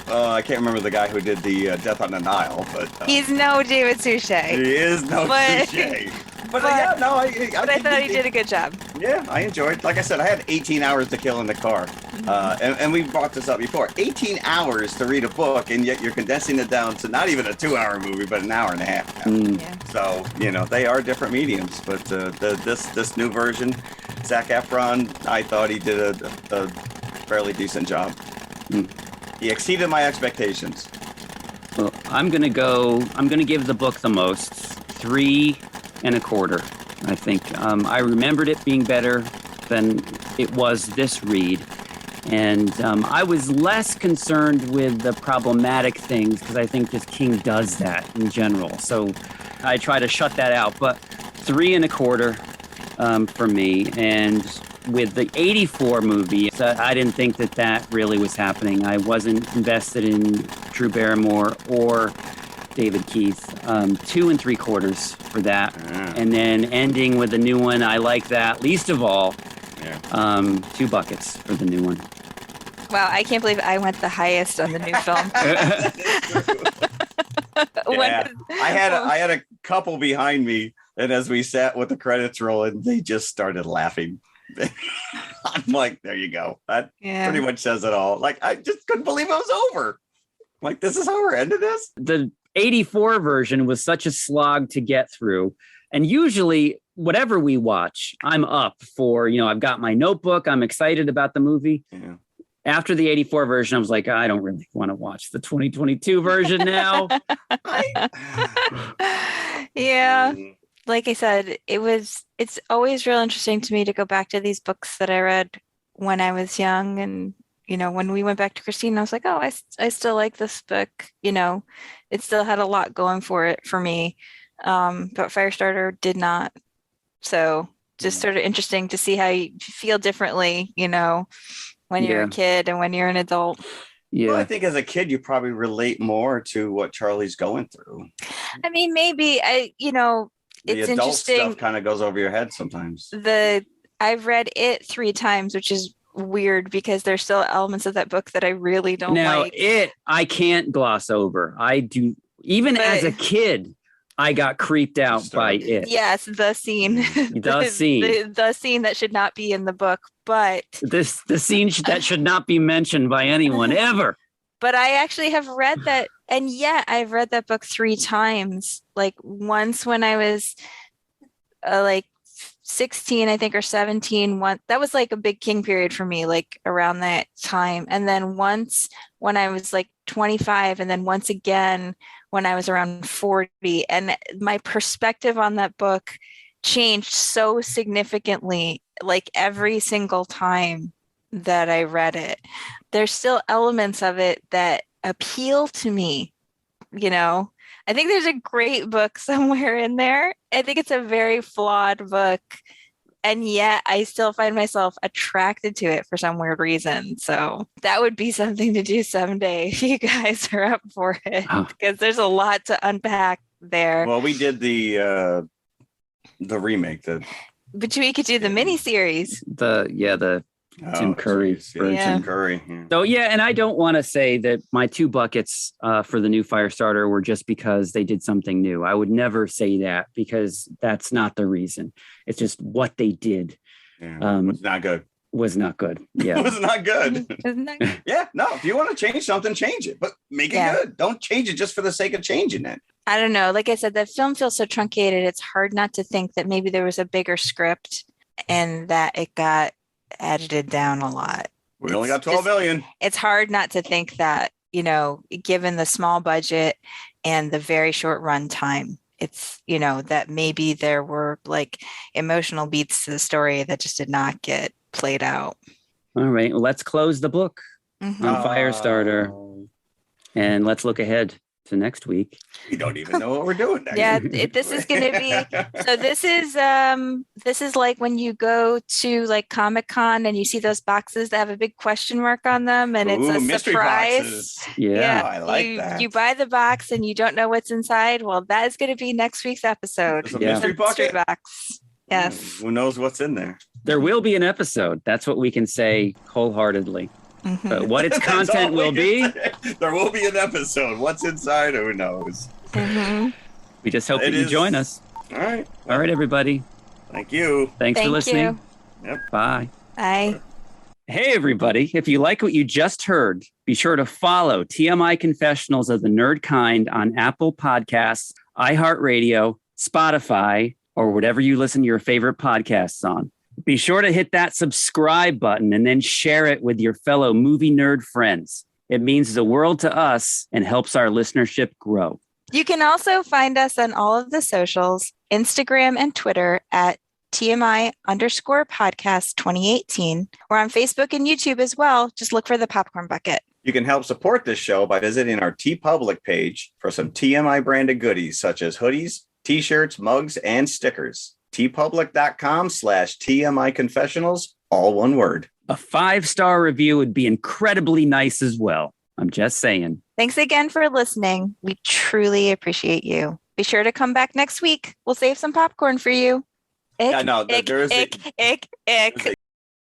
I can't remember the guy who did the Death on the Nile, but He's no David Suchet. he is no but- touche. But yeah, no, But I thought he did a good job. Yeah, I enjoyed. Like I said, I had 18 hours to kill in the car, and we brought this up before. 18 hours to read a book, and yet you're condensing it down to not even a 2-hour movie, but an hour and a half. Yeah. So they are different mediums. But this new version, Zac Efron, I thought he did a fairly decent job. He exceeded my expectations. Well, I'm going to give the book the most, 3.25. I think I remembered it being better than it was this read. And I was less concerned with the problematic things because I think just King does that in general. So I try to shut that out. But 3.25 for me. And with the 84 movie, I didn't think that really was happening. I wasn't invested in Drew Barrymore or David Keith. 2.75 for that. Yeah. And then ending with the new one, I like that least of all. Yeah. 2 buckets for the new one. Wow, I can't believe I went the highest on the new film. Yeah. I had a couple behind me, and as we sat with the credits rolling, they just started laughing. I'm like, there you go. That pretty much says it all. Like, I just couldn't believe it was over. Like, this is how we're ending this? The 84 version was such a slog to get through. And usually, whatever we watch, I'm up for, I've got my notebook. I'm excited about the movie. Yeah. After the 84 version, I was like, I don't really want to watch the 2022 version now. Yeah. Like I said, it's always real interesting to me to go back to these books that I read when I was young. And, when we went back to Christine, I was like, oh, I still like this book. It still had a lot going for it for me. But Firestarter did not. So just sort of interesting to see how you feel differently, when you're a kid and when you're an adult. Yeah. Well, I think as a kid, you probably relate more to what Charlie's going through. I mean, maybe The it's adult interesting. stuff kind of goes over your head sometimes. I've read it 3 times, which is weird because there's still elements of that book that I really don't like. I can't gloss over. I do. Even as a kid, I got creeped out by it. Yes, the scene. The scene. The scene that should not be in the book, but the scene that should not be mentioned by anyone ever. But I actually have read that, and yet I've read that book 3 times. Like once when I was like 16, I think, or 17. That was like a big King period for me, like around that time. And then once when I was like 25, and then once again when I was around 40. And my perspective on that book changed so significantly, like every single time that I read it. There's still elements of it that appeal to me. I think there's a great book somewhere in there. I think it's a very flawed book. And yet I still find myself attracted to it for some weird reason. So that would be something to do someday if you guys are up for it, because there's a lot to unpack there. Well, we did the remake. But we could do the miniseries. The Tim Curry version. Yeah. Tim Curry. Yeah. So and I don't want to say that my 2 buckets for the new Firestarter were just because they did something new. I would never say that because that's not the reason. It's just what they did. Yeah, was not good. Was not good. Yeah. It was not good. Isn't that Yeah, no, if you want to change something, change it, but make it good. Don't change it just for the sake of changing it. I don't know. Like I said, the film feels so truncated. It's hard not to think that maybe there was a bigger script and that it got edited down a lot. We only got 12 million. It's hard not to think that, given the small budget and the very short run time, it's, that maybe there were like emotional beats to the story that just did not get played out. All right. Well, let's close the book Mhm. on Firestarter and let's look ahead to next week. We don't even know what we're doing next. Yeah, this is going to be, so this is like when you go to like Comic-Con and you see those boxes that have a big question mark on them and it's a mystery surprise. boxes. Yeah. Oh, I like that. You buy the box and you don't know what's inside. Well, that is going to be next week's episode. There's a Yeah. mystery bucket. box. Yes. Who knows what's in there? There will be an episode. That's what we can say wholeheartedly. Mhm. But what its That's all content we will can be, say. There will be an episode. What's inside? Who knows? Mhm. we just hope It that you is- join us. All right. All right, everybody. Thank you. Thanks for Thank listening. you. Yep. Bye. Bye. Hey, everybody. If you like what you just heard, be sure to follow TMI Confessionals of the Nerd Kind on Apple Podcasts, iHeartRadio, Spotify, or whatever you listen to your favorite podcasts on. Be sure to hit that subscribe button and then share it with your fellow movie nerd friends. It means the world to us and helps our listenership grow. You can also find us on all of the socials, Instagram and Twitter at TMI_podcast 2018. We're on Facebook and YouTube as well. Just look for the Popcorn Bucket. You can help support this show by visiting our TeePublic page for some TMI branded goodies such as hoodies, t-shirts, mugs, and stickers. tpublic.com/TMI Confessionals, all one word. A 5-star review would be incredibly nice as well. I'm just saying. Thanks again for listening. We truly appreciate you. Be sure to come back next week. We'll save some popcorn for you. Ick, Yeah, no, ick, there is ick, ick, ick. there's